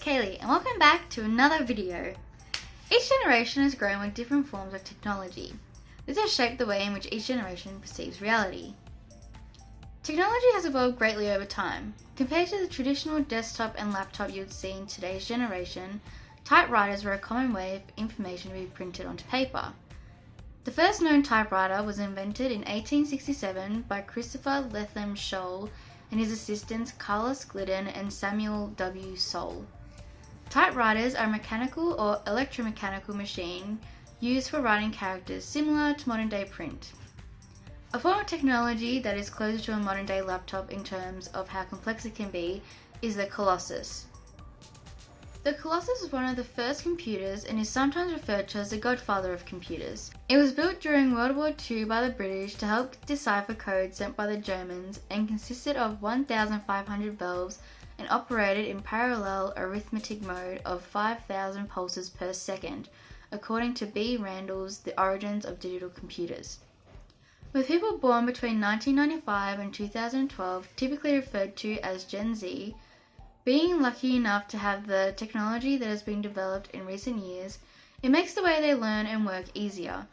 Kaylee and welcome back to another video. Each generation has grown with different forms of technology. This has shaped the way in which each generation perceives reality. Technology has evolved greatly over time. Compared to the traditional desktop and laptop you would see in today's generation, typewriters were a common way for information to be printed onto paper. The first known typewriter was invented in 1867 by Christopher Lethem Scholl and his assistants Carlos Glidden and Samuel W. Soule. Typewriters are a mechanical or electromechanical machine used for writing characters similar to modern-day print. A form of technology that is closer to a modern-day laptop in terms of how complex it can be is the Colossus. The Colossus was one of the first computers and is sometimes referred to as the Godfather of computers. It was built during World War II by the British to help decipher code sent by the Germans and consisted of 1,500 valves and operated in parallel arithmetic mode of 5,000 pulses per second, according to B. Randell's The Origins of Digital Computers. With people born between 1995 and 2012 typically referred to as Gen Z, being lucky enough to have the technology that has been developed in recent years, it makes the way they learn and work easier.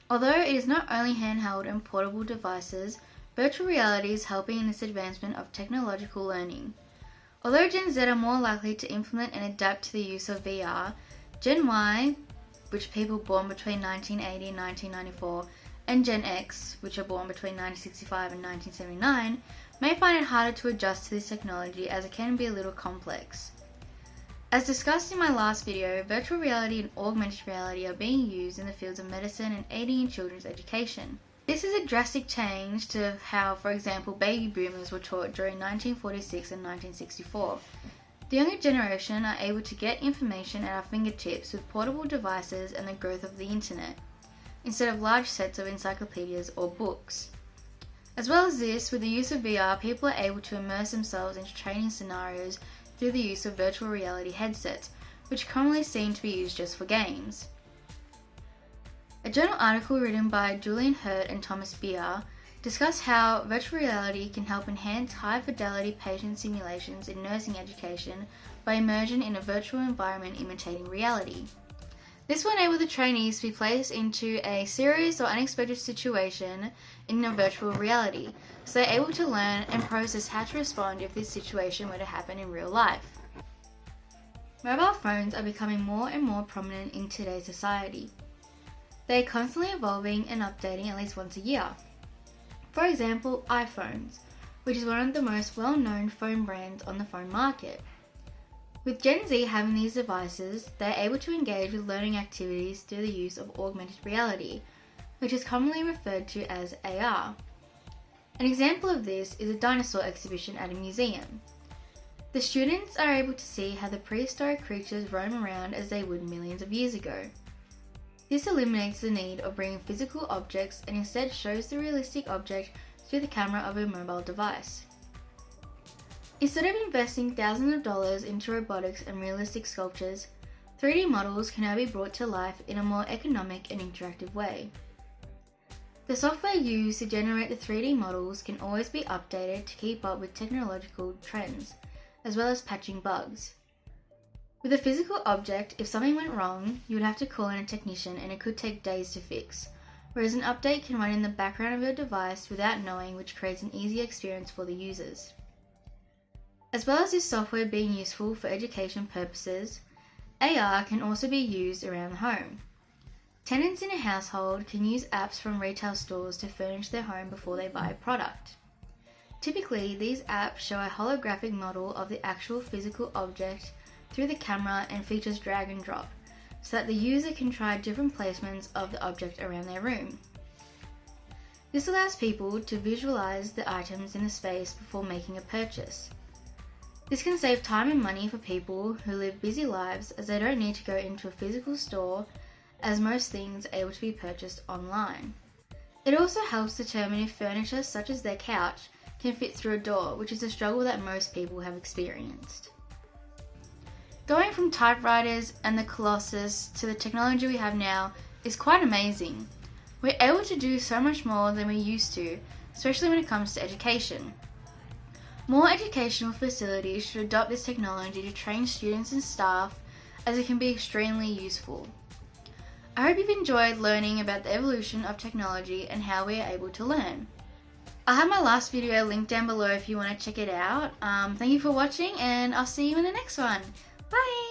Although it is not only handheld and portable devices, virtual reality is helping in this advancement of technological learning. Although Gen Z are more likely to implement and adapt to the use of VR, Gen Y, which are people born between 1980 and 1994, and Gen X, which are born between 1965 and 1979, may find it harder to adjust to this technology as it can be a little complex. As discussed in my last video, virtual reality and augmented reality are being used in the fields of medicine and aiding in children's education. This is a drastic change to how, for example, baby boomers were taught during 1946 and 1964. The younger generation are able to get information at our fingertips with portable devices and the growth of the internet, instead of large sets of encyclopedias or books. As well as this, with the use of VR, people are able to immerse themselves into training scenarios through the use of virtual reality headsets, which are commonly seen to be used just for games. A journal article written by Julian Hirt and Thomas Beer discussed how virtual reality can help enhance high-fidelity patient simulations in nursing education by immersion in a virtual environment imitating reality. This will enable the trainees to be placed into a serious or unexpected situation in a virtual reality, so they're able to learn and process how to respond if this situation were to happen in real life. Mobile phones are becoming more and more prominent in today's society. They are constantly evolving and updating at least once a year. For example, iPhones, which is one of the most well-known phone brands on the phone market. With Gen Z having these devices, they are able to engage with learning activities through the use of augmented reality, which is commonly referred to as AR. An example of this is a dinosaur exhibition at a museum. The students are able to see how the prehistoric creatures roam around as they would millions of years ago. This eliminates the need of bringing physical objects and instead shows the realistic object through the camera of a mobile device. Instead of investing thousands of dollars into robotics and realistic sculptures, 3D models can now be brought to life in a more economic and interactive way. The software used to generate the 3D models can always be updated to keep up with technological trends, as well as patching bugs. With a physical object, if something went wrong, you would have to call in a technician and it could take days to fix, whereas an update can run in the background of your device without knowing, which creates an easier experience for the users. As well as this software being useful for education purposes, AR can also be used around the home. Tenants in a household can use apps from retail stores to furnish their home before they buy a product. Typically, these apps show a holographic model of the actual physical object through the camera and features drag and drop, so that the user can try different placements of the object around their room. This allows people to visualize the items in the space before making a purchase. This can save time and money for people who live busy lives, as they don't need to go into a physical store, as most things are able to be purchased online. It also helps determine if furniture such as their couch can fit through a door, which is a struggle that most people have experienced. Going from typewriters and the Colossus to the technology we have now is quite amazing. We're able to do so much more than we used to, especially when it comes to education. More educational facilities should adopt this technology to train students and staff, as it can be extremely useful. I hope you've enjoyed learning about the evolution of technology and how we are able to learn. I'll have my last video linked down below if you want to check it out. Thank you for watching, and I'll see you in the next one. Bye!